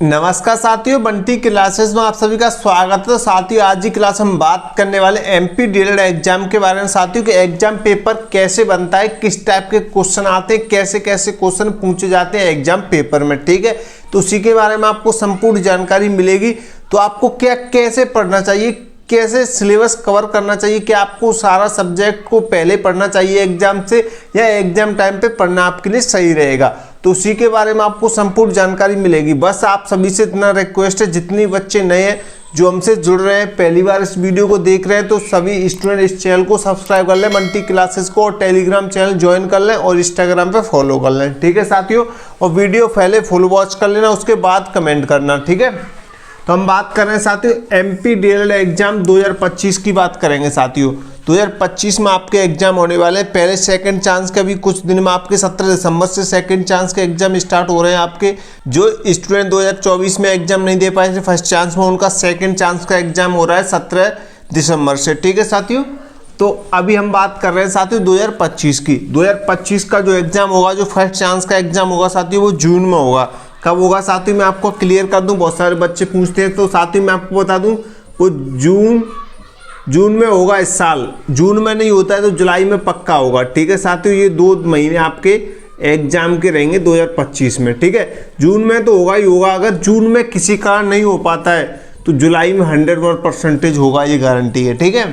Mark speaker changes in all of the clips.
Speaker 1: नमस्कार साथियों, बंटी क्लासेस में आप सभी का स्वागत है। तो साथियों, आज की क्लास हम बात करने वाले एमपी डीएलएड एग्जाम के बारे में। साथियों के एग्जाम पेपर कैसे बनता है, किस टाइप के क्वेश्चन आते हैं, कैसे कैसे क्वेश्चन पूछे जाते हैं एग्जाम पेपर में, ठीक है। तो उसी के बारे में आपको संपूर्ण जानकारी मिलेगी। तो आपको क्या कैसे पढ़ना चाहिए, कैसे सिलेबस कवर करना चाहिए, कि आपको सारा सब्जेक्ट को पहले पढ़ना चाहिए एग्जाम से, या एग्जाम टाइम पे पढ़ना आपके लिए सही रहेगा, तो उसी के बारे में आपको संपूर्ण जानकारी मिलेगी। बस आप सभी से इतना रिक्वेस्ट है, जितने बच्चे नए हैं जो हमसे जुड़ रहे हैं, पहली बार इस वीडियो को देख रहे हैं, तो सभी स्टूडेंट इस चैनल को सब्सक्राइब कर लें, बंटी क्लासेस को, और टेलीग्राम चैनल ज्वाइन कर लें और इंस्टाग्राम पे फॉलो कर लें, ठीक है साथियों। और वीडियो पहले फुल वॉच कर लेना, उसके बाद कमेंट करना, ठीक है। तो हम बात कर रहे हैं साथियों एमपी डीएलएड एग्जाम 2025 की बात करेंगे साथियों। 2025 में आपके एग्जाम होने वाले हैं। पहले सेकंड चांस का भी कुछ दिन में आपके 17 दिसंबर से सेकंड चांस के एग्जाम स्टार्ट हो रहे हैं। आपके जो स्टूडेंट 2024 में एग्जाम नहीं दे पाए थे फर्स्ट चांस में, उनका सेकंड चांस का एग्जाम हो रहा है 17 दिसंबर से, ठीक है साथियों। तो अभी हम बात कर रहे हैं साथियों 2025 की। 2025 का जो एग्जाम होगा, जो फर्स्ट चांस का एग्जाम होगा साथियों, वो जून में होगा। कब होगा साथियों, मैं आपको क्लियर कर दूं, बहुत सारे बच्चे पूछते हैं, तो साथियों मैं आपको बता दूं, वो जून में होगा इस साल। जून में नहीं होता है तो जुलाई में पक्का होगा, ठीक है साथियों। ये 2 महीने आपके एग्जाम के रहेंगे 2025 में, ठीक है। जून में तो होगा ही होगा। अगर जून में किसी कारण नहीं हो पाता है तो जुलाई में 100% होगा, ये गारंटी है, ठीक है।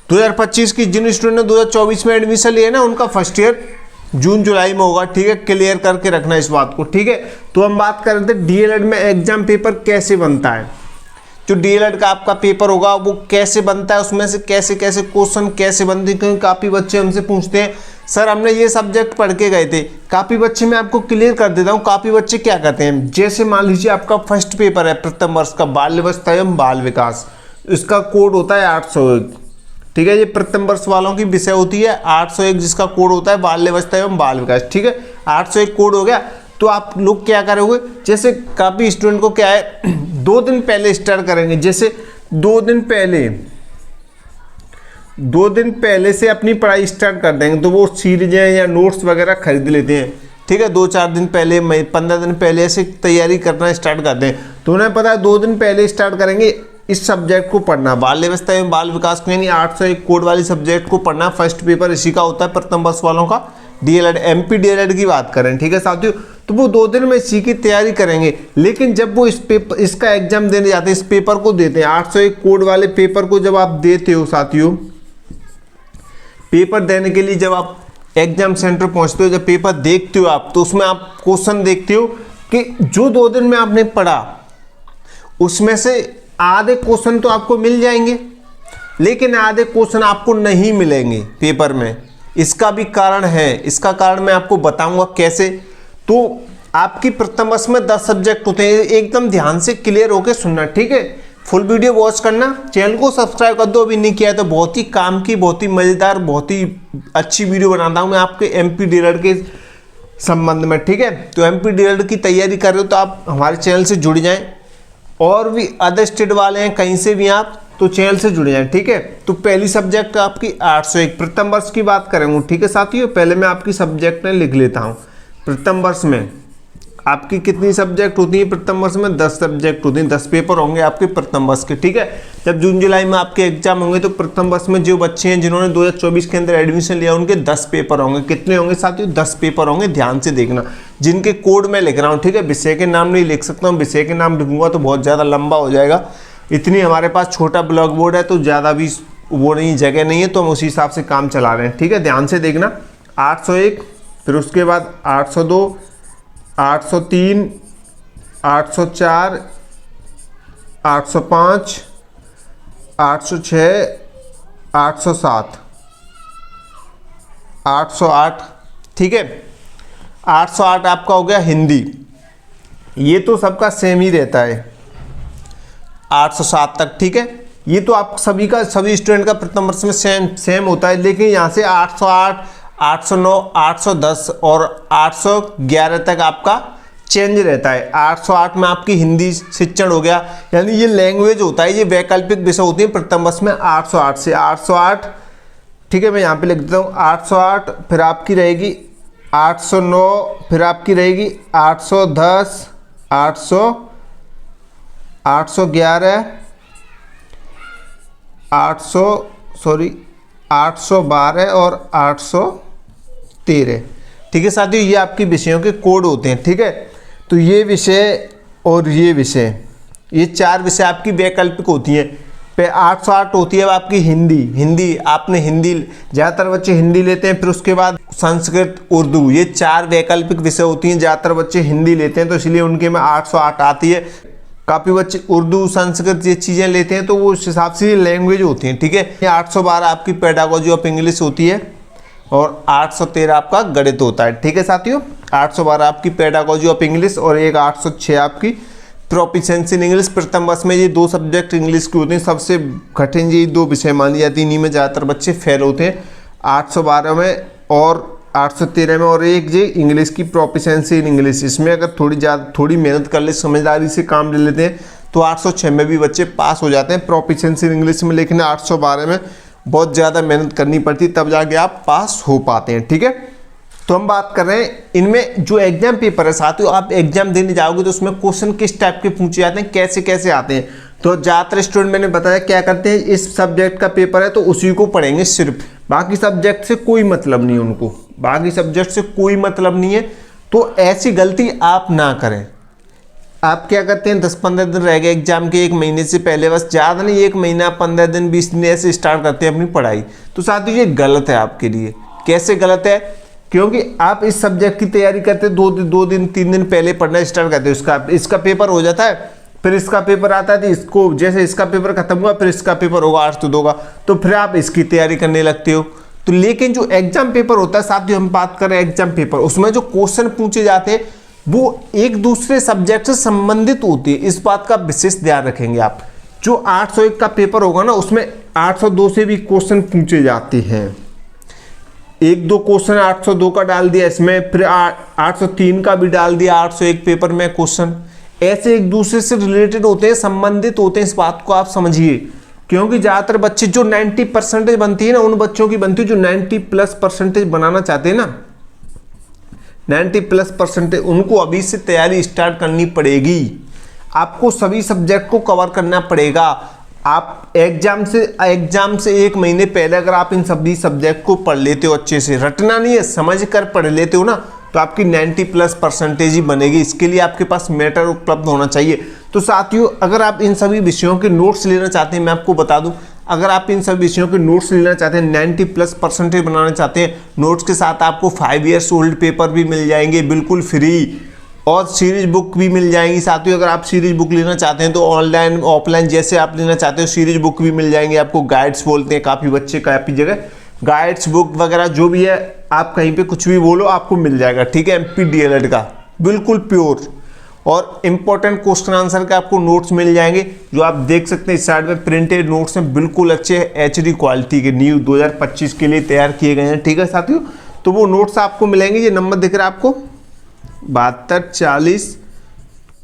Speaker 1: 2025 की जिन स्टूडेंट ने 2024 में एडमिशन लिया ना, उनका फर्स्ट ईयर जून जुलाई में होगा, ठीक है। क्लियर करके रखना इस बात को, ठीक है। तो हम बात कर रहे थे डीएलएड में एग्जाम पेपर कैसे बनता है। जो डीएलएड का आपका पेपर होगा वो कैसे बनता है, उसमें से कैसे कैसे क्वेश्चन कैसे बनते हैं, क्योंकि काफ़ी बच्चे हमसे पूछते हैं सर हमने ये सब्जेक्ट पढ़ के गए थे। काफ़ी बच्चे, मैं आपको क्लियर कर देता हूँ, काफ़ी बच्चे क्या करते हैं, जैसे मान लीजिए आपका फर्स्ट पेपर है प्रथम वर्ष का बाल्यावस्था एवं बाल विकास, इसका कोड होता है 801, ठीक है। ये प्रथम वर्ष वालों की विषय होती है 801, जिसका कोड होता है बाल्यावस्था एवं बाल विकास, ठीक है। 801 कोड हो गया। तो आप लोग क्या करोगे, जैसे काफ़ी स्टूडेंट को क्या है 2 दिन पहले स्टार्ट करेंगे, जैसे 2 दिन पहले से अपनी पढ़ाई स्टार्ट कर देंगे, तो वो सीरीजें या नोट्स वगैरह खरीद लेते हैं, ठीक है। 2-4 दिन पहले, 15 दिन पहले से तैयारी करना स्टार्ट करते हैं। तो उन्हें पता है 2 दिन पहले स्टार्ट करेंगे इस सब्जेक्ट को पढ़ना, बाल्यावस्था एवं बाल विकास को, यानी 801 कोड वाली सब्जेक्ट को पढ़ना। फर्स्ट पेपर इसी का होता है प्रथम वर्ष वालों का, डीएलएड एमपी डीएलएड की बात करें, ठीक है साथियों। तो वो 2 दिन में इसी की तैयारी करेंगे। लेकिन जब वो इसका एग्जाम देने जाते हैं, इस पेपर को देते हैं, 801 कोड वाले पेपर को जब आप देते हो साथियों, पेपर देने के लिए जब आप एग्जाम सेंटर पहुंचते हो, जब पेपर देखते हो आप, तो उसमें आप क्वेश्चन देखते हो कि जो 2 दिन में आपने पढ़ा उसमें से आधे क्वेश्चन तो आपको मिल जाएंगे, लेकिन आधे क्वेश्चन आपको नहीं मिलेंगे पेपर में। इसका भी कारण है, इसका कारण मैं आपको बताऊंगा कैसे। तो आपकी प्रथम वर्ष में 10 सब्जेक्ट होते हैं, एकदम ध्यान से क्लियर होकर सुनना, ठीक है। फुल वीडियो वॉच करना, चैनल को सब्सक्राइब कर दो अभी नहीं किया है तो। बहुत ही काम की, बहुत ही मजेदार, बहुत ही अच्छी वीडियो बनाता हूं मैं आपके एमपी डीएलएड के संबंध में, ठीक है। तो एमपी डीएलएड की तैयारी कर रहे हो तो आप हमारे चैनल से जुड़ जाएं, और भी अदर स्टेट वाले हैं कहीं से भी आप, तो चैनल से जुड़ जाएं, ठीक है। तो पहली सब्जेक्ट आपकी 801 प्रथम वर्ष की बात करेंगे, ठीक है साथियों। पहले मैं आपकी सब्जेक्ट में लिख लेता हूं। प्रथम वर्ष में आपकी कितनी सब्जेक्ट होती है, प्रथम वर्ष में 10 सब्जेक्ट होती हैं, 10 पेपर होंगे आपके प्रथम वर्ष के, ठीक है। जब जून जुलाई में आपके एग्जाम होंगे तो प्रथम वर्ष में जो बच्चे हैं जिन्होंने 2024 के अंदर एडमिशन लिया, उनके 10 पेपर होंगे। कितने होंगे साथियों, 10 पेपर होंगे, ध्यान से देखना। जिनके कोड में लिख रहा हूँ, ठीक है। विषय के नाम नहीं लिख सकता हूँ, विषय के नाम लिखूंगा तो बहुत ज़्यादा लंबा हो जाएगा। इतनी हमारे पास छोटा ब्लॉक बोर्ड है तो ज़्यादा भी वो नहीं, जगह नहीं है, तो हम उसी हिसाब से काम चला रहे हैं, ठीक है। ध्यान से देखना। 801, फिर उसके बाद 802, 803, 804, 805, 806, 807, 808, ठीक है। 808 आपका हो गया हिंदी, ये तो सबका सेम ही रहता है 807 तक, ठीक है। ये तो आप सभी का, सभी स्टूडेंट का प्रथम वर्ष में सेम होता है। लेकिन यहाँ से 808, 809, 810 और 811 तक आपका चेंज रहता है। 808 में आपकी हिंदी शिक्षण हो गया, यानी ये लैंग्वेज होता है, ये वैकल्पिक विषय होती है प्रथम वर्ष में। 808 से 808, ठीक है। मैं यहाँ पे लिख देता हूँ 808, फिर आपकी रहेगी 809, फिर आपकी रहेगी 810, 811 812 और 813। ठीक है साथियों, ये आपकी विषयों के कोड होते हैं। ठीक है, तो ये विषय और ये विषय, ये 4 विषय आपकी वैकल्पिक होती हैं। पे 808 होती है आपकी हिंदी आपने हिंदी, ज़्यादातर बच्चे हिंदी लेते हैं। फिर उसके बाद संस्कृत, उर्दू, ये 4 वैकल्पिक विषय होती हैं। ज़्यादातर बच्चे हिंदी लेते हैं तो इसलिए उनके में 808 आती है। काफ़ी बच्चे उर्दू, संस्कृत ये चीज़ें लेते हैं तो वो उस हिसाब से लैंग्वेज होती हैं। ठीक है, 812 आपकी पेडागोजी ऑफ इंग्लिश होती है और 813 आपका गणित होता है। ठीक है साथियों, 812 आपकी पेडागोजी ऑफ इंग्लिश और एक 806 आपकी प्रोफिशिएंसी इन इंग्लिश। प्रथम वर्ष में ये 2 सब्जेक्ट इंग्लिश के होते हैं, सबसे कठिन ये 2 विषय मानी जाती है। इन्हीं में ज़्यादातर बच्चे फेल होते हैं, 812 में और 813 में। और एक ये इंग्लिश की प्रोफिशिएंसी इन इंग्लिश, इसमें अगर थोड़ी मेहनत कर ले, समझदारी से काम ले लेते हैं तो 806 में भी बच्चे पास हो जाते हैं प्रोफिशिएंसी इन इंग्लिश में। लेकिन 812 में बहुत ज़्यादा मेहनत करनी पड़ती, तब जाके आप पास हो पाते हैं। ठीक है, तो हम बात कर रहे हैं इनमें जो एग्जाम पेपर है साथियों, आप एग्जाम देने जाओगे तो उसमें क्वेश्चन किस टाइप के पूछे जाते हैं, कैसे कैसे आते हैं। तो ज़्यादातर स्टूडेंट, मैंने बताया क्या करते हैं, इस सब्जेक्ट का पेपर है तो उसी को पढ़ेंगे सिर्फ, बाकी सब्जेक्ट से कोई मतलब नहीं उनको, बाकी सब्जेक्ट से कोई मतलब नहीं है। तो ऐसी गलती आप ना करें। आप क्या करते हैं, 10-15 दिन रह गए एग्जाम के, 1 महीने से पहले, बस ज़्यादा नहीं 1 महीना, 15 दिन, 20 दिन ऐसे स्टार्ट करते हैं अपनी पढ़ाई। तो साथियों ये गलत है आपके लिए। कैसे गलत है? क्योंकि आप इस सब्जेक्ट की तैयारी करते 2 दिन 3 दिन पहले पढ़ना स्टार्ट करते हो। इसका पेपर हो जाता है, फिर इसका पेपर आता है, तो इसको जैसे इसका पेपर खत्म हुआ फिर इसका पेपर होगा 802 का, तो फिर आप इसकी तैयारी करने लगते हो। तो लेकिन जो एग्जाम पेपर होता है साथियों, हम बात करें एग्जाम पेपर, उसमें जो क्वेश्चन पूछे जाते हैं वो एक दूसरे सब्जेक्ट से संबंधित होती है। इस बात का विशेष ध्यान रखेंगे आप। जो 801 का पेपर होगा ना, उसमें 802 से भी क्वेश्चन पूछे जाते हैं। 1-2 क्वेश्चन 802 का डाल दिया इसमें, फिर 803 का भी डाल दिया 801 पेपर में क्वेश्चन। ऐसे एक दूसरे से रिलेटेड होते हैं, संबंधित होते हैं। इस बात को आप समझिए, क्योंकि ज़्यादातर बच्चे जो 90% बनती है ना, उन बच्चों की बनती है जो 90+% बनाना चाहते हैं ना, 90+%, उनको अभी से तैयारी स्टार्ट करनी पड़ेगी। आपको सभी सब्जेक्ट को कवर करना पड़ेगा। आप एग्जाम से 1 महीने पहले अगर आप इन सभी सब्जेक्ट को पढ़ लेते हो, अच्छे से रटना नहीं है, समझ कर पढ़ लेते हो ना, तो आपकी 90+% ही बनेगी। इसके लिए आपके पास मैटर उपलब्ध होना चाहिए। तो साथियों, अगर आप इन सभी विषयों के नोट्स लेना चाहते हैं, मैं आपको बता दूं, अगर आप इन सभी विषयों के नोट्स लेना चाहते हैं, 90+% बनाना चाहते हैं, नोट्स के साथ आपको 5 years ओल्ड पेपर भी मिल जाएंगे बिल्कुल फ्री, और सीरीज बुक भी मिल जाएंगी। साथियों, अगर आप सीरीज बुक लेना चाहते हैं तो ऑनलाइन ऑफलाइन जैसे आप लेना चाहते हो, सीरीज बुक भी मिल जाएंगे आपको। गाइड्स बोलते हैं काफ़ी बच्चे, काफ़ी जगह गाइड्स बुक वगैरह जो भी है, आप कहीं पे कुछ भी बोलो आपको मिल जाएगा। ठीक है, MP DLED का बिल्कुल प्योर, और इंपॉर्टेंट क्वेश्चन आंसर के आपको नोट्स मिल जाएंगे, जो आप देख सकते हैं इस साइड में प्रिंटेड नोट्स हैं, बिल्कुल अच्छे HD क्वालिटी के, न्यू 2025 के लिए तैयार किए गए हैं। ठीक है साथियों, तो वो नोट्स आपको मिलेंगे। ये नंबर दिख रहा है आपको 72 40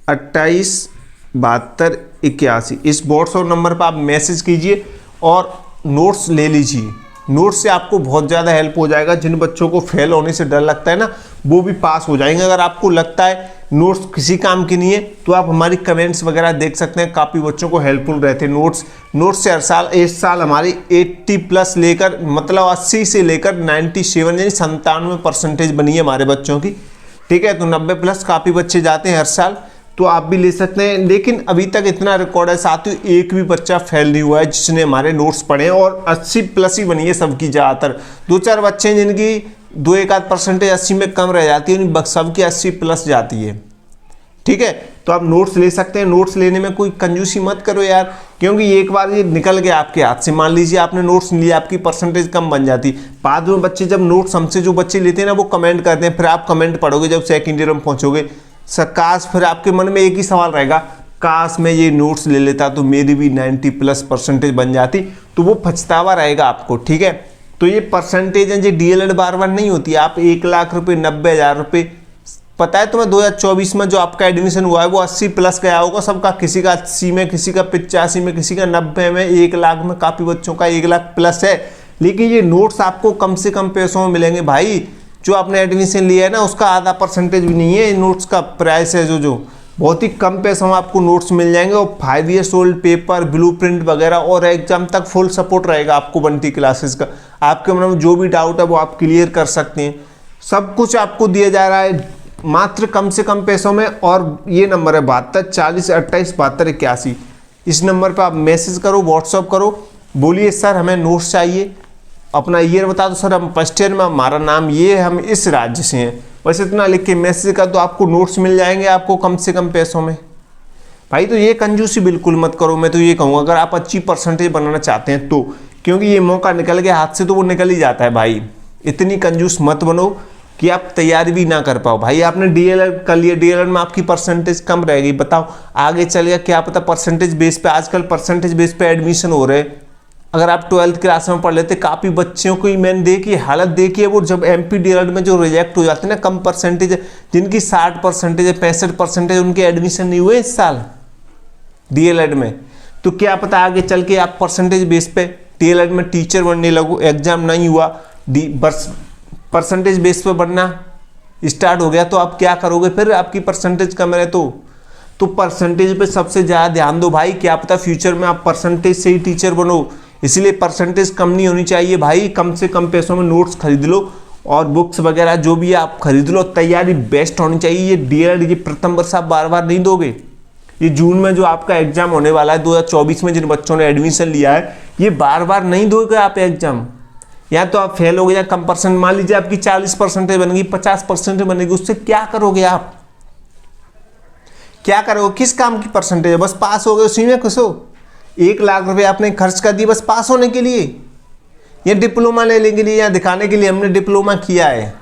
Speaker 1: 28 72 81, इस व्हाट्सएप नंबर पर आप मैसेज कीजिए और नोट्स ले लीजिए। नोट्स से आपको बहुत ज़्यादा हेल्प हो जाएगा। जिन बच्चों को फेल होने से डर लगता है ना, वो भी पास हो जाएंगे। अगर आपको लगता है नोट्स किसी काम की नहीं है, तो आप हमारी कमेंट्स वगैरह देख सकते हैं, काफ़ी बच्चों को हेल्पफुल रहते हैं नोट्स से। हर साल इस साल हमारी 80+ लेकर, मतलब 80 से लेकर 97 यानी 97% बनी है हमारे बच्चों की। ठीक है, तो 90+ काफ़ी बच्चे जाते हैं हर साल, तो आप भी ले सकते हैं। लेकिन अभी तक इतना रिकॉर्ड है साथियों, एक भी बच्चा फेल नहीं हुआ है जिसने हमारे नोट्स पढ़े हैं, और 80+ ही बनी है सबकी। ज़्यादातर 2-4 बच्चे हैं जिनकी 2-1-8% 80 में कम रह जाती है, सबकी 80+ जाती है। ठीक है, तो आप नोट्स ले सकते हैं। नोट्स लेने में कोई कंजूसी मत करो यार, क्योंकि एक बार ये निकल गया आपके हाथ से, मान लीजिए आपने नोट्स लिया, आपकी परसेंटेज कम बन जाती। बाद में बच्चे जब नोट्स हमसे जो बच्चे लेते हैं ना, वो कमेंट करते हैं, फिर आप कमेंट पढ़ोगे जब सेकंड ईयर में पहुंचोगे, काश, फिर आपके मन में एक ही सवाल रहेगा, काश मैं ये नोट्स ले लेता तो मेरी भी 90+% बन जाती। तो वो पछतावा रहेगा आपको। ठीक है, तो ये परसेंटेज है, ये DLED बार नहीं होती। आप 1 लाख रुपये, 90,000 रुपये, पता है तुम्हें 2024 में जो आपका एडमिशन हुआ है वो 80+ गया होगा सबका, किसी का 80 में, किसी का 85 में, किसी का 90 में, 1 लाख में काफ़ी बच्चों का 1 लाख+ है। लेकिन ये नोट्स आपको कम से कम पैसों में मिलेंगे भाई। जो आपने एडमिशन लिया है ना, उसका आधा परसेंटेज भी नहीं है नोट्स का प्राइस है, जो बहुत ही कम पैसों में आपको नोट्स मिल जाएंगे और 5 ईयर्स ओल्ड पेपर, ब्लूप्रिंट वगैरह और एग्जाम तक फुल सपोर्ट रहेगा आपको बंटी क्लासेस का। आपके मन में जो भी डाउट है वो आप क्लियर कर सकते हैं। सब कुछ आपको दिया जा रहा है मात्र कम से कम पैसों में। और ये नंबर है 72 40 28 72 81। इस नंबर पर आप मैसेज करो, व्हाट्सअप करो, बोलिए सर हमें नोट्स चाहिए, अपना ईयर बता दो सर हम फर्स्ट ईयर में, हमारा नाम ये है, हम इस राज्य से हैं, बस इतना लिख के मैसेज कर दो, आपको नोट्स मिल जाएंगे आपको कम से कम पैसों में। भाई तो ये कंजूसी बिल्कुल मत करो, मैं तो ये कहूँगा अगर आप अच्छी परसेंटेज बनाना चाहते हैं तो, क्योंकि ये मौका निकल गया हाथ से तो वो निकल ही जाता है भाई। इतनी कंजूस मत बनो कि आप तैयारी भी ना कर पाओ। भाई आपने डीएलएड कर लिया, डीएलएड में आपकी परसेंटेज कम रहेगी, बताओ आगे चलेगा क्या पता परसेंटेज बेस पे, आजकल परसेंटेज बेस पे एडमिशन हो रहे हैं। अगर आप 12th क्लास में पढ़ लेते, काफ़ी बच्चों को मैंने देखी हालत देखी है, वो जब एमपी डीएलएड में जो रिजेक्ट हो जाते हैं ना, कम परसेंटेज, जिनकी 60% है 65% उनके एडमिशन नहीं हुए इस साल डीएलएड में। तो क्या पता आगे चल के आप परसेंटेज बेस पे डीएलएड में टीचर बनने लगो, एग्जाम नहीं हुआ, परसेंटेज बेस पे बनना स्टार्ट हो गया तो आप क्या करोगे फिर, आपकी परसेंटेज कम रहे तो परसेंटेज पे सबसे ज़्यादा ध्यान दो भाई। क्या पता फ्यूचर में आप परसेंटेज से ही टीचर बनो, इसलिए परसेंटेज कम नहीं होनी चाहिए भाई। कम से कम पैसों में नोट्स खरीद लो और बुक्स वगैरह जो भी है आप खरीद लो, तैयारी बेस्ट होनी चाहिए। ये डीएलएड ये प्रथम वर्ष आप बार बार नहीं दोगे। ये जून में जो आपका एग्जाम होने वाला है 2024 में, जिन बच्चों ने एडमिशन लिया है, ये बार बार नहीं दोगे आप एग्जाम, या तो आप फेल हो गए या कम परसेंट, मान लीजिए आपकी 40% बनेगी, 50% बनेगी, उससे क्या करोगे आप, क्या करोगे, किस काम की परसेंटेज है, बस पास हो गए उसी में खुश हो। 1 लाख रुपए आपने खर्च कर दिए बस पास होने के लिए, या डिप्लोमा लेने के लिए, या दिखाने के लिए हमने डिप्लोमा किया है।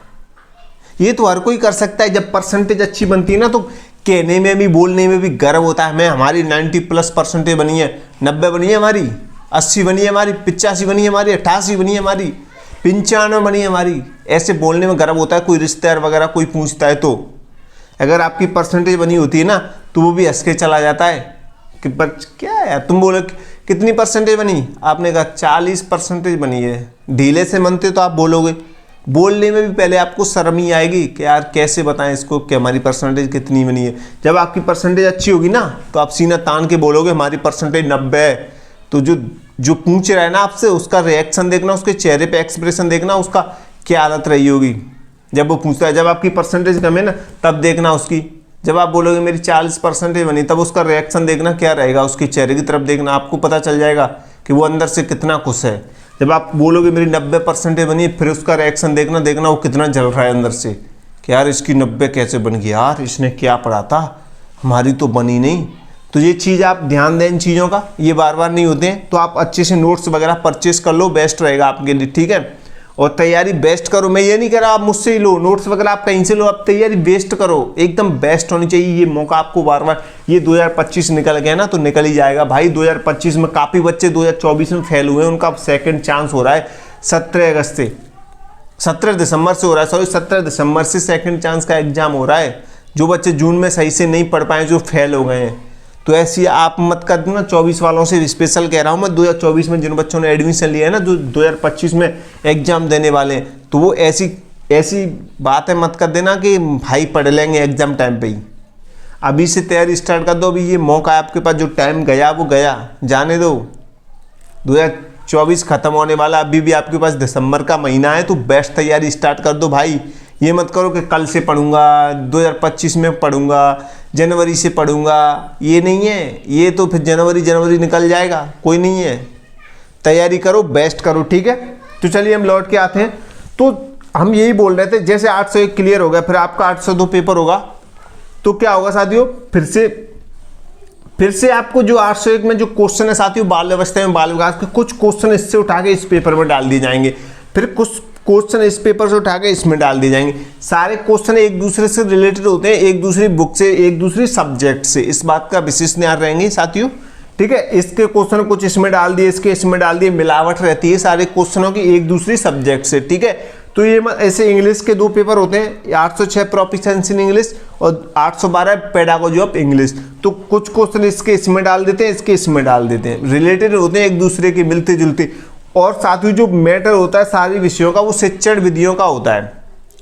Speaker 1: ये तो हर कोई कर सकता है। जब परसेंटेज अच्छी बनती है ना तो कहने में भी बोलने में भी गर्व होता है, हमें हमारी 90+ परसेंटेज बनी है, 90 बनी है हमारी, 80 बनी है हमारी, 85 बनी है हमारी, 88 बनी है हमारी, 95 बनी है हमारी। ऐसे बोलने में गर्व होता है। कोई रिश्तेदार वगैरह कोई पूछता है तो अगर आपकी परसेंटेज बनी होती है ना तो वो भी हंस के चला जाता है कि क्या है, तुम बोले कितनी परसेंटेज बनी, आपने कहा 40% बनी है। ढीले से मनते तो आप बोलोगे, बोलने में भी पहले आपको शर्म ही आएगी कि यार कैसे बताएं इसको कि हमारी परसेंटेज कितनी बनी है। जब आपकी परसेंटेज अच्छी होगी ना तो आप सीना तान के बोलोगे हमारी परसेंटेज 90 है। तो जो पूछ रहा है ना आपसे, उसका रिएक्शन देखना, उसके चेहरे पे एक्सप्रेशन देखना, उसका क्या हालत रही होगी जब वो पूछता है। जब आपकी परसेंटेज कम है ना तब देखना उसकी, जब आप बोलोगे मेरी 40% बनी तब उसका रिएक्शन देखना क्या रहेगा, उसके चेहरे की तरफ देखना, आपको पता चल जाएगा कि वो अंदर से कितना खुश है। जब आप बोलोगे मेरी 90% बनी फिर उसका रिएक्शन देखना वो कितना जल रहा है अंदर से कि यार इसकी 90 कैसे बन गई, यार इसने क्या पढ़ा था, हमारी तो बनी नहीं। तो ये चीज़ आप ध्यान दें इन चीज़ों का, ये बार बार नहीं होते हैं। तो आप अच्छे से नोट्स वगैरह परचेस कर लो, बेस्ट रहेगा आपके लिए, ठीक है। और तैयारी बेस्ट करो, मैं ये नहीं कह रहा आप मुझसे ही लो नोट्स वगैरह, आप कहीं से लो, आप तैयारी बेस्ट करो, एकदम बेस्ट होनी चाहिए। ये मौका आपको बार बार, ये 2025 निकल गया ना तो निकल ही जाएगा भाई। 2025 में काफ़ी बच्चे 2024 में फेल हुए, उनका सेकंड चांस हो रहा है 17 दिसंबर से हो रहा है, सॉरी 17 दिसंबर से सेकंड चांस का एग्जाम हो रहा है। जो बच्चे जून में सही से नहीं पढ़ पाए, जो फेल हो गए हैं, तो ऐसी आप मत कर देना। 24 वालों से स्पेशल कह रहा हूँ मैं, 2024 में जिन बच्चों ने एडमिशन लिया है ना, जो 2025 में एग्जाम देने वाले हैं, तो वो ऐसी बातें मत कर देना कि भाई पढ़ लेंगे एग्जाम टाइम पे ही। अभी से तैयारी स्टार्ट कर दो, अभी ये मौका है आपके पास, जो टाइम गया वो गया, जाने दो। 2024 खत्म होने वाला, अभी भी आपके पास दिसंबर का महीना है, तो बेस्ट तैयारी स्टार्ट कर दो भाई। ये मत करो कि कल से पढ़ूंगा, 2025 में पढ़ूंगा, जनवरी से पढ़ूंगा, ये नहीं है। ये तो फिर जनवरी निकल जाएगा, कोई नहीं है। तैयारी करो, बेस्ट करो, ठीक है। तो चलिए हम लौट के आते हैं। तो हम यही बोल रहे थे, जैसे 801 क्लियर हो गया, फिर आपका 802 पेपर होगा, तो क्या होगा साथियों, फिर से आपको जो 801 में जो क्वेश्चन है साथियों, बाल अवस्था में बाल विकास के कुछ क्वेश्चन इससे उठा के इस पेपर में डाल दिए जाएंगे, फिर कुछ क्वेश्चन इस पेपर से उठा के इसमें डाल दिए जाएंगे। सारे क्वेश्चन एक दूसरे से रिलेटेड होते हैं, एक दूसरी बुक से, एक दूसरी सब्जेक्ट से, इस बात का विशेष ध्यान रहेंगे साथियों, ठीक है। इसके क्वेश्चन कुछ इसमें डाल दिए, इसके इसमें डाल दिए, मिलावट रहती है सारे क्वेश्चनों की एक दूसरी सब्जेक्ट से, ठीक है। तो ये ऐसे इंग्लिश के 2 पेपर होते हैं, 806 प्रोफिशिएंसी इन इंग्लिश और 812 पेडागोजी ऑफ इंग्लिश। तो कुछ क्वेश्चन इसके इसमें डाल देते हैं, इसके इसमें डाल देते हैं, रिलेटेड होते हैं एक दूसरे के, मिलते जुलते। और साथ ही जो मैटर होता है सारी विषयों का, वो शिक्षण विधियों का होता है।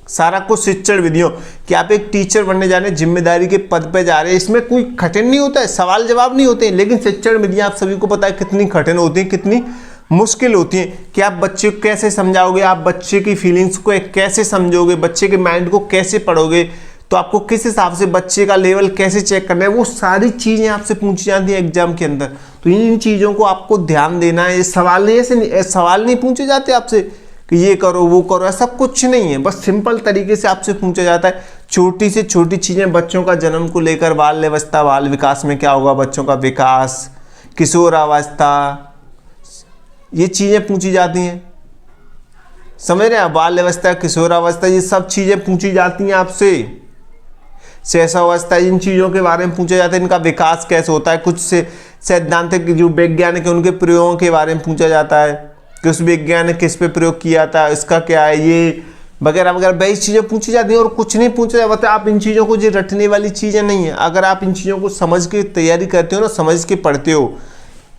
Speaker 1: सारा कुछ शिक्षण विधियों कि आप एक टीचर बनने जा रहे हैं, जिम्मेदारी के पद पे जा रहे हैं, इसमें कोई कठिन नहीं होता है, सवाल जवाब नहीं होते हैं, लेकिन शिक्षण विधियां आप सभी को पता है कितनी कठिन होती हैं, कितनी मुश्किल होती हैं कि आप बच्चे को कैसे समझाओगे, आप बच्चे की फीलिंग्स को कैसे समझोगे, बच्चे के माइंड को कैसे पढ़ोगे, तो आपको किस हिसाब से बच्चे का लेवल कैसे चेक करना है, वो सारी चीज़ें आपसे पूछी जाती हैं एग्जाम के अंदर। तो इन चीज़ों को आपको ध्यान देना है। ये सवाल नहीं, ऐसे सवाल नहीं पूछे जाते आपसे कि ये करो वो करो, ऐसा कुछ नहीं है, बस सिंपल तरीके से आपसे पूछा जाता है। छोटी से छोटी चीज़ें, बच्चों का जन्म को लेकर बाल अवस्था, बाल विकास में क्या होगा, बच्चों का विकास, किशोरावस्था, ये चीज़ें पूछी जाती हैं। समझ रहे हैं? बाल अवस्था, किशोरावस्था, ये सब चीज़ें पूछी जाती हैं आपसे। शैशवावस्था, इन चीज़ों के बारे में पूछा जाता है, इनका विकास कैसे होता है। कुछ से सैद्धांतिक जो वैज्ञानिक है उनके प्रयोगों के बारे में पूछा जाता है कि उस विज्ञान ने किस पे प्रयोग किया था, इसका क्या है, ये वगैरह वगैरह 22 चीज़ें पूछी जाती हैं और कुछ नहीं पूछा जाता। आप इन चीज़ों को जो रटने वाली चीज़ें नहीं है, अगर आप इन चीज़ों को समझ के तैयारी करते हो ना, समझ के पढ़ते हो,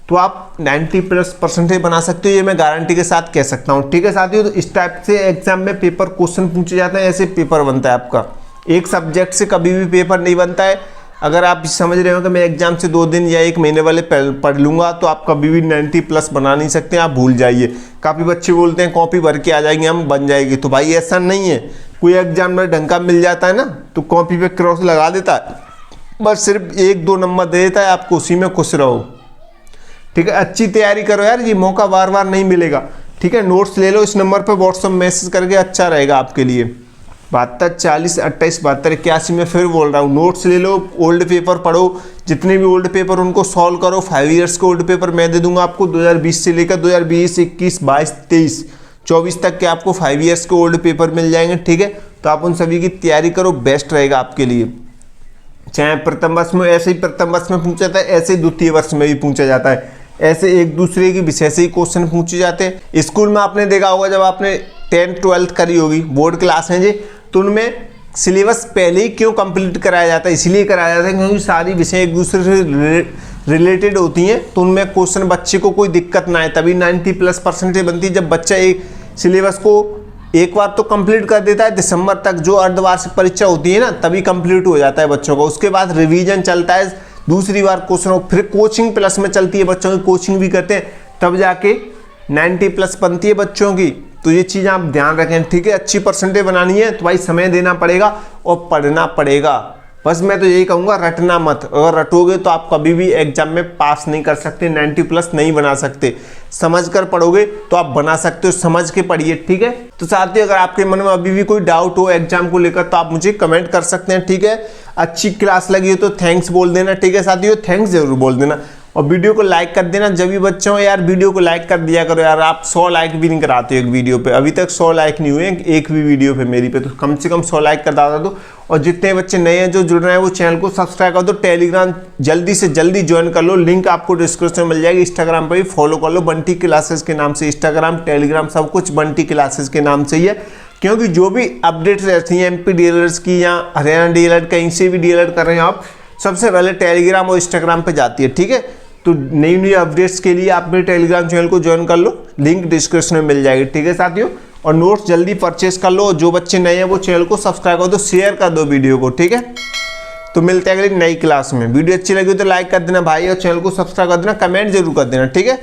Speaker 1: तो आप 90+ % बना सकते हो, ये मैं गारंटी के साथ कह सकता हूँ। ठीक है साथियों, तो इस टाइप से एग्जाम में पेपर क्वेश्चन पूछे जाते हैं, ऐसे पेपर बनता है आपका। एक सब्जेक्ट से कभी भी पेपर नहीं बनता है। अगर आप समझ रहे हो कि मैं एग्जाम से 2 दिन या 1 महीने वाले पढ़ लूँगा, तो आप कभी भी 90+ बना नहीं सकते, आप भूल जाइए। काफ़ी बच्चे बोलते हैं कॉपी भर के आ जाएंगे हम, बन जाएगी, तो भाई ऐसा नहीं है। कोई एग्जाम में ढंग का मिल जाता है ना, तो कॉपी पे क्रॉस लगा देता है, बस सिर्फ 1-2 नंबर दे देता है आपको, उसी में खुश रहो। ठीक है, अच्छी तैयारी करो यार, ये मौका बार बार नहीं मिलेगा। ठीक है, नोट्स ले लो, इस नंबर पर व्हाट्सअप मैसेज करके, अच्छा रहेगा आपके लिए। 72 40 28 72 81 में फिर बोल रहा हूँ, नोट्स ले लो, ओल्ड पेपर पढ़ो, जितने भी ओल्ड पेपर उनको सॉल्व करो। 5 ईयर्स के ओल्ड पेपर मैं दे दूंगा आपको, 2020 से लेकर 2020, 21, 22, 23, 24 तक के आपको 5 ईयर्स के ओल्ड पेपर मिल जाएंगे। ठीक है, तो आप उन सभी की तैयारी करो, बेस्ट रहेगा आपके लिए। चाहे प्रथम वर्ष में ऐसे ही प्रथम वर्ष में पूछा जाता है, ऐसे ही द्वितीय वर्ष में भी पूछा जाता है, ऐसे एक दूसरे की विषय से ही क्वेश्चन पूछे जाते हैं। स्कूल में आपने देखा होगा, जब आपने 10th 12th करी होगी, बोर्ड क्लास है जी, तो उनमें सिलेबस पहले ही क्यों कंप्लीट कराया जाता है, इसलिए कराया जाता है क्योंकि सारी विषय एक दूसरे से रिलेटेड होती हैं, तो उनमें क्वेश्चन बच्चे को कोई दिक्कत ना आए, तभी 90+% बनती है। जब बच्चा एक सिलेबस को एक बार तो कंप्लीट कर देता है, दिसंबर तक जो अर्धवार्षिक परीक्षा होती है ना, तभी कंप्लीट हो जाता है बच्चों का। उसके बाद रिवीजन चलता है, दूसरी बार क्वेश्चन, फिर कोचिंग प्लस में चलती है, बच्चों की कोचिंग भी करते हैं, तब जाके 90+ बनती है बच्चों की। तो ये चीज़ आप ध्यान रखें। ठीक है, अच्छी % बनानी है तो भाई समय देना पड़ेगा और पढ़ना पड़ेगा। बस मैं तो यही कहूँगा, रटना मत। अगर रटोगे तो आप कभी भी एग्जाम में पास नहीं कर सकते, 90+ नहीं बना सकते। समझ कर पढ़ोगे तो आप बना सकते हो, समझ के पढ़िए। ठीक है, तो साथियों अगर आपके मन में अभी भी कोई डाउट हो एग्जाम को लेकर, तो आप मुझे कमेंट कर सकते हैं। ठीक है, अच्छी क्लास लगी हो तो थैंक्स बोल देना। ठीक है साथियों, थैंक्स जरूर बोल देना और वीडियो को लाइक कर देना। जब भी बच्चों यार वीडियो को लाइक कर दिया करो यार, आप 100 लाइक भी नहीं कराते हो एक वीडियो पे, अभी तक 100 लाइक नहीं हुए एक भी वीडियो पे मेरी पे, तो कम से कम 100 लाइक कर दादा दो। और जितने बच्चे नए हैं जो जुड़ रहे हैं वो चैनल को सब्सक्राइब कर दो। टेलीग्राम जल्दी से जल्दी ज्वाइन कर लो, लिंक आपको डिस्क्रिप्शन में मिल जाएगी। इंस्टाग्राम पर भी फॉलो कर लो, बंटी क्लासेस के नाम से। इंस्टाग्राम टेलीग्राम सब कुछ बंटी क्लासेस के नाम से ही है, क्योंकि जो भी अपडेट्स रहती हैं MP DLED की या हरियाणा DLED, कहीं से भी DLED कर रहे हैं आप, सबसे पहले टेलीग्राम और इंस्टाग्राम पे जाती है। ठीक है, तो नई नई अपडेट्स के लिए आप मेरे टेलीग्राम चैनल को ज्वाइन कर लो, लिंक डिस्क्रिप्शन में मिल जाएगी। ठीक है साथियों, और नोट्स जल्दी परचेस कर लो। जो बच्चे नए हैं वो चैनल को सब्सक्राइब कर दो, शेयर कर दो वीडियो को। ठीक है, तो मिलते हैं अगली नई क्लास में। वीडियो अच्छी लगी तो लाइक कर देना भाई, और चैनल को सब्सक्राइब कर देना, कमेंट जरूर कर देना। ठीक है।